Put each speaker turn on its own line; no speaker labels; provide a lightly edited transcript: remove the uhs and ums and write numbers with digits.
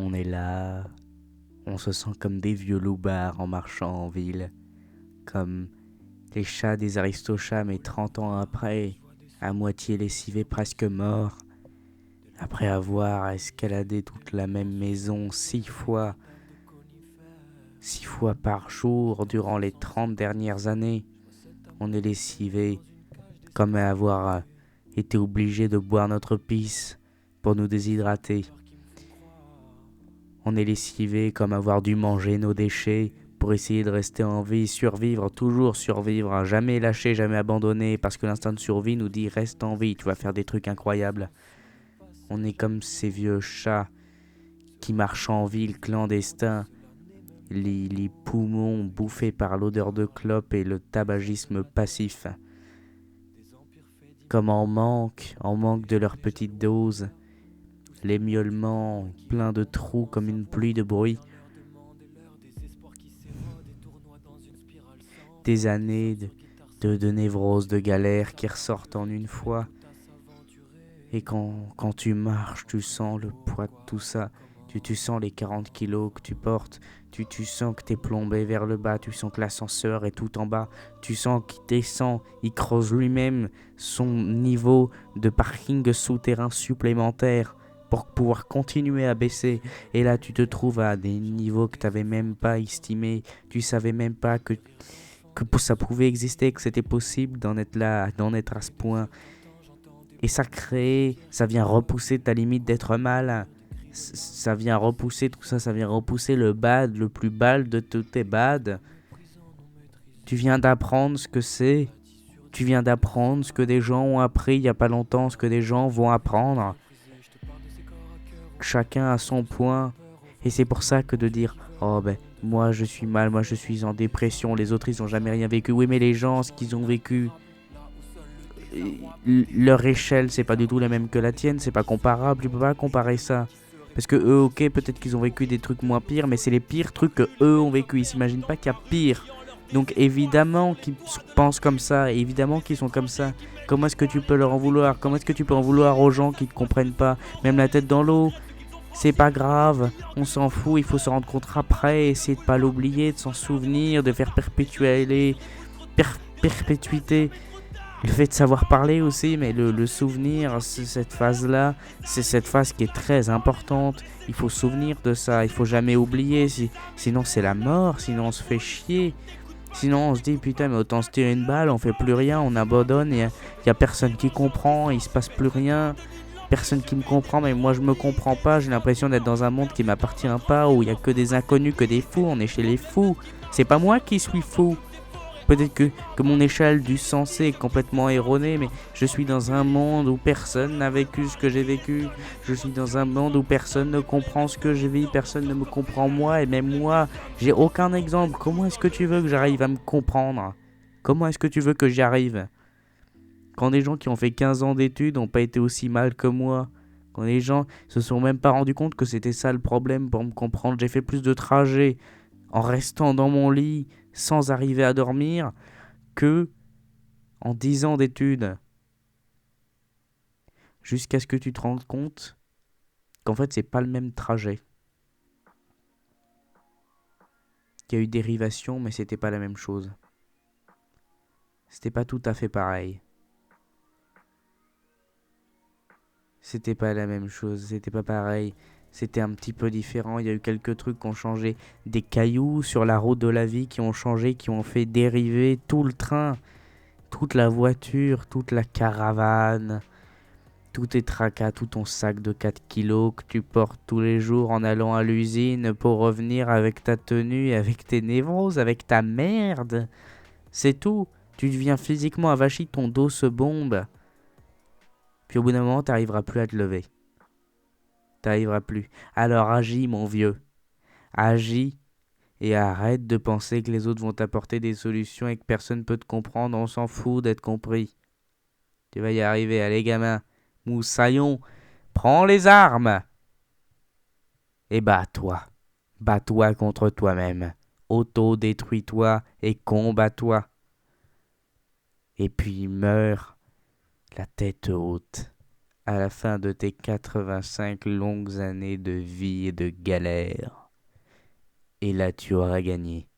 On est là, on se sent comme des vieux loupards en marchant en ville, comme les chats des Aristochats, mais 30 ans après, à moitié lessivés, presque morts, après avoir escaladé toute la même maison 6 fois par jour durant les 30 dernières années. On est lessivés comme avoir été obligé de boire notre pisse pour nous déshydrater. On est lessivé comme avoir dû manger nos déchets pour essayer de rester en vie, survivre, toujours survivre, jamais lâcher, jamais abandonner, parce que l'instinct de survie nous dit reste en vie, tu vas faire des trucs incroyables. On est comme ces vieux chats qui marchent en ville clandestin, les poumons bouffés par l'odeur de clope et le tabagisme passif. Comme en manque de leur petite dose, les miaulements pleins de trous comme une pluie de bruit. Des années de névrose, de galère qui ressortent en une fois. Et quand tu marches, tu sens le poids de tout ça. Tu sens les 40 kilos que tu portes. Tu sens que t'es plombé vers le bas. Tu sens que l'ascenseur est tout en bas. Tu sens qu'il descend. Il creuse lui-même son niveau de parking souterrain supplémentaire pour pouvoir continuer à baisser. Et là, tu te trouves à des niveaux que tu n'avais même pas estimés. Tu savais même pas que ça pouvait exister, que c'était possible d'en être là, d'en être à ce point. Et ça vient repousser ta limite d'être mal. Ça vient repousser tout ça, ça vient repousser le bad, le plus bad de tous tes bad. Tu viens d'apprendre ce que c'est. Tu viens d'apprendre ce que des gens ont appris il y a pas longtemps, ce que des gens vont apprendre. Chacun a son point. Et c'est pour ça que de dire oh ben moi je suis mal, moi je suis en dépression, les autres ils ont jamais rien vécu. Oui mais les gens ce qu'ils ont vécu, leur échelle c'est pas du tout la même que la tienne, c'est pas comparable, tu peux pas comparer ça. Parce que eux ok peut-être qu'ils ont vécu des trucs moins pires, mais c'est les pires trucs que eux ont vécu, ils s'imaginent pas qu'il y a pire. Donc évidemment qu'ils pensent comme ça, évidemment qu'ils sont comme ça. Comment est-ce que tu peux leur en vouloir? Comment est-ce que tu peux en vouloir aux gens qui ne comprennent pas? Même la tête dans l'eau, c'est pas grave, on s'en fout, il faut se rendre compte après, essayer de pas l'oublier, de s'en souvenir, de faire perpétuité. Le fait de savoir parler aussi, mais le souvenir, c'est cette phase-là, c'est cette phase qui est très importante. Il faut se souvenir de ça, il faut jamais oublier, sinon c'est la mort, sinon on se fait chier. Sinon on se dit putain mais autant se tirer une balle, on fait plus rien, on abandonne, y a personne qui comprend, il se passe plus rien. Personne qui me comprend, mais moi je me comprends pas, j'ai l'impression d'être dans un monde qui m'appartient pas, où il y a que des inconnus, que des fous, on est chez les fous. C'est pas moi qui suis fou. Peut-être que mon échelle du sensé est complètement erronée, mais je suis dans un monde où personne n'a vécu ce que j'ai vécu. Je suis dans un monde où personne ne comprend ce que je vis, personne ne me comprend moi, et même moi, j'ai aucun exemple. Comment est-ce que tu veux que j'arrive à me comprendre? Comment est-ce que tu veux que j'y arrive? Quand des gens qui ont fait 15 ans d'études n'ont pas été aussi mal que moi, quand les gens se sont même pas rendus compte que c'était ça le problème pour me comprendre, j'ai fait plus de trajets en restant dans mon lit sans arriver à dormir que en 10 ans d'études. Jusqu'à ce que tu te rendes compte qu'en fait c'est pas le même trajet. Qu'il y a eu dérivation mais c'était pas la même chose. C'était pas tout à fait pareil. C'était pas la même chose, c'était pas pareil. C'était un petit peu différent, il y a eu quelques trucs qui ont changé. Des cailloux sur la route de la vie qui ont changé, qui ont fait dériver tout le train, toute la voiture, toute la caravane, tous tes tracas, tout ton sac de 4 kilos que tu portes tous les jours en allant à l'usine pour revenir avec ta tenue, avec tes névroses, avec ta merde. C'est tout, tu deviens physiquement avachi, ton dos se bombe. Puis au bout d'un moment, t'arriveras plus à te lever. T'arriveras plus. Alors agis, mon vieux. Agis et arrête de penser que les autres vont t'apporter des solutions et que personne peut te comprendre. On s'en fout d'être compris. Tu vas y arriver. Allez, gamin. Moussaillon, prends les armes et bats-toi. Bats-toi contre toi-même. Auto-détruis-toi et combats-toi. Et puis meurs la tête haute. à la fin de tes 85 longues années de vie et de galère. Et là, tu auras gagné.